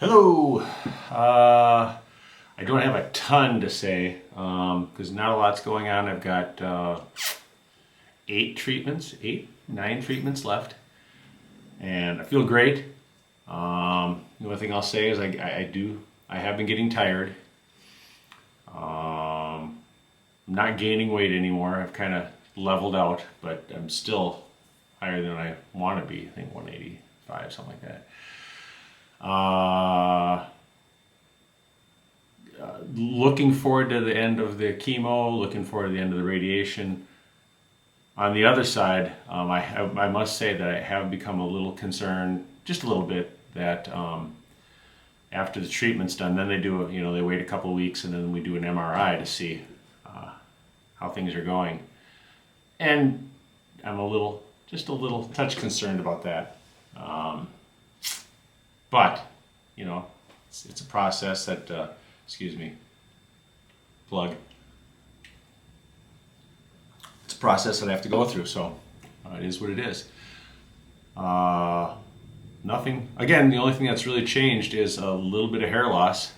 Hello. I don't have a ton to say because not a lot's going on. I've got 9 treatments left, and I feel great. The only thing I'll say is I have been getting tired. I'm not gaining weight anymore. I've kind of leveled out, but I'm still higher than I want to be. I think 185, something like that. Looking forward to the end of the chemo, looking forward to the end of the radiation. On the other side, I must say that I have become a little concerned, just a little bit, that after the treatment's done, then they wait a couple of weeks and then we do an MRI to see how things are going. And I'm just a little touch concerned about that. But, it's a process that, excuse me, plug. It's a process that I have to go through, so it is what it is. Nothing, again, the only thing that's really changed is a little bit of hair loss.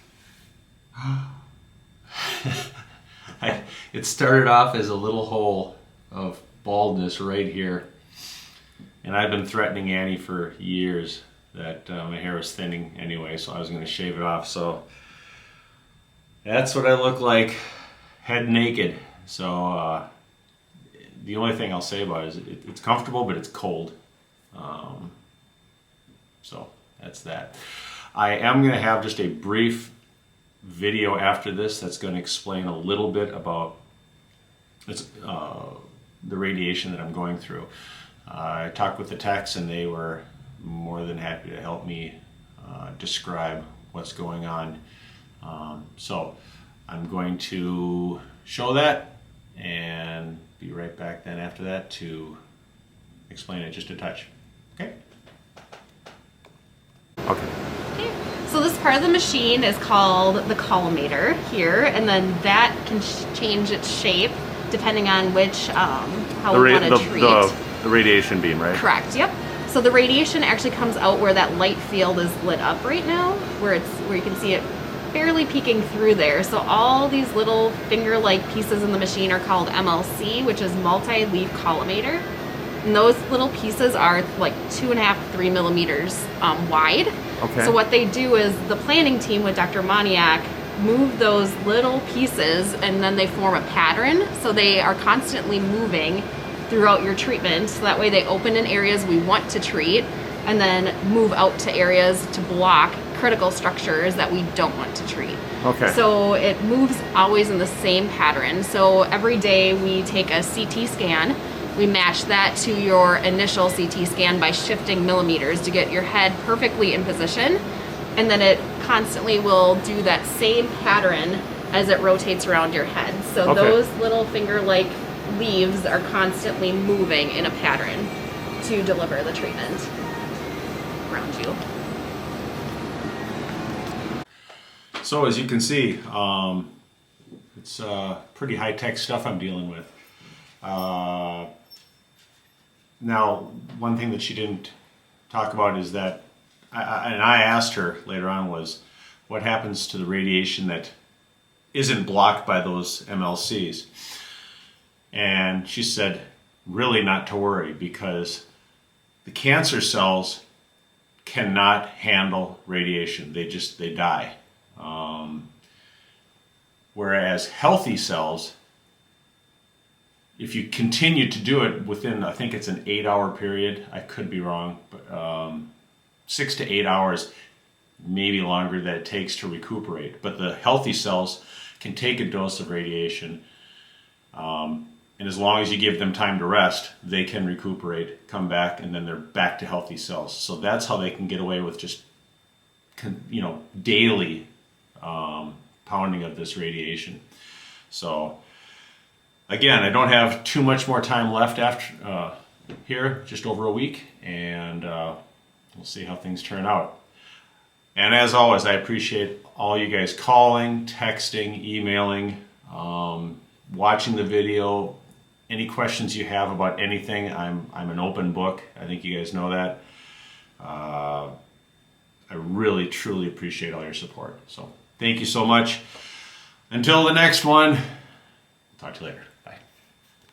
It started off as a little hole of baldness right here. And I've been threatening Annie for years that my hair was thinning anyway, so I was going to shave it off. So that's what I look like, head naked. So the only thing I'll say about it is it's comfortable, but it's cold. So that's that. I am going to have just a brief video after this that's going to explain a little bit about the radiation that I'm going through. I talked with the techs and they were more than happy to help me describe what's going on. So I'm going to show that and be right back then after that to explain it just a touch. Okay? Okay. So this part of the machine is called the collimator here, and then that can change its shape depending on which, how we want to treat. The radiation beam, right? Correct, yep. So the radiation actually comes out where that light field is lit up right now, where you can see it barely peeking through there. So all these little finger-like pieces in the machine are called MLC, which is Multileaf collimator. And those little pieces are like 2.5 to 3 millimeters wide. Okay. So what they do is the planning team with Dr. Moniak move those little pieces and then they form a pattern. So they are constantly moving throughout your treatment. So that way they open in areas we want to treat and then move out to areas to block critical structures that we don't want to treat. Okay. So it moves always in the same pattern. So every day we take a CT scan. We match that to your initial CT scan by shifting millimeters to get your head perfectly in position. And then it constantly will do that same pattern as it rotates around your head. So okay. Those little finger-like leaves are constantly moving in a pattern to deliver the treatment around you. So as you can see, it's pretty high-tech stuff I'm dealing with. Now, one thing that she didn't talk about is that, I asked her later on, was what happens to the radiation that isn't blocked by those MLCs? And she said, really not to worry, because the cancer cells cannot handle radiation. They die. Whereas healthy cells, if you continue to do it within, I think it's an 8-hour period, I could be wrong, but 6 to 8 hours, maybe longer, that it takes to recuperate. But the healthy cells can take a dose of radiation, and as long as you give them time to rest, they can recuperate, come back, and then they're back to healthy cells. So that's how they can get away with just, daily pounding of this radiation. So again, I don't have too much more time left after here, just over a week, and we'll see how things turn out. And as always, I appreciate all you guys calling, texting, emailing, watching the video. Any questions you have about anything, I'm an open book. I think you guys know that. I really, truly appreciate all your support. So thank you so much. Until the next one, talk to you later.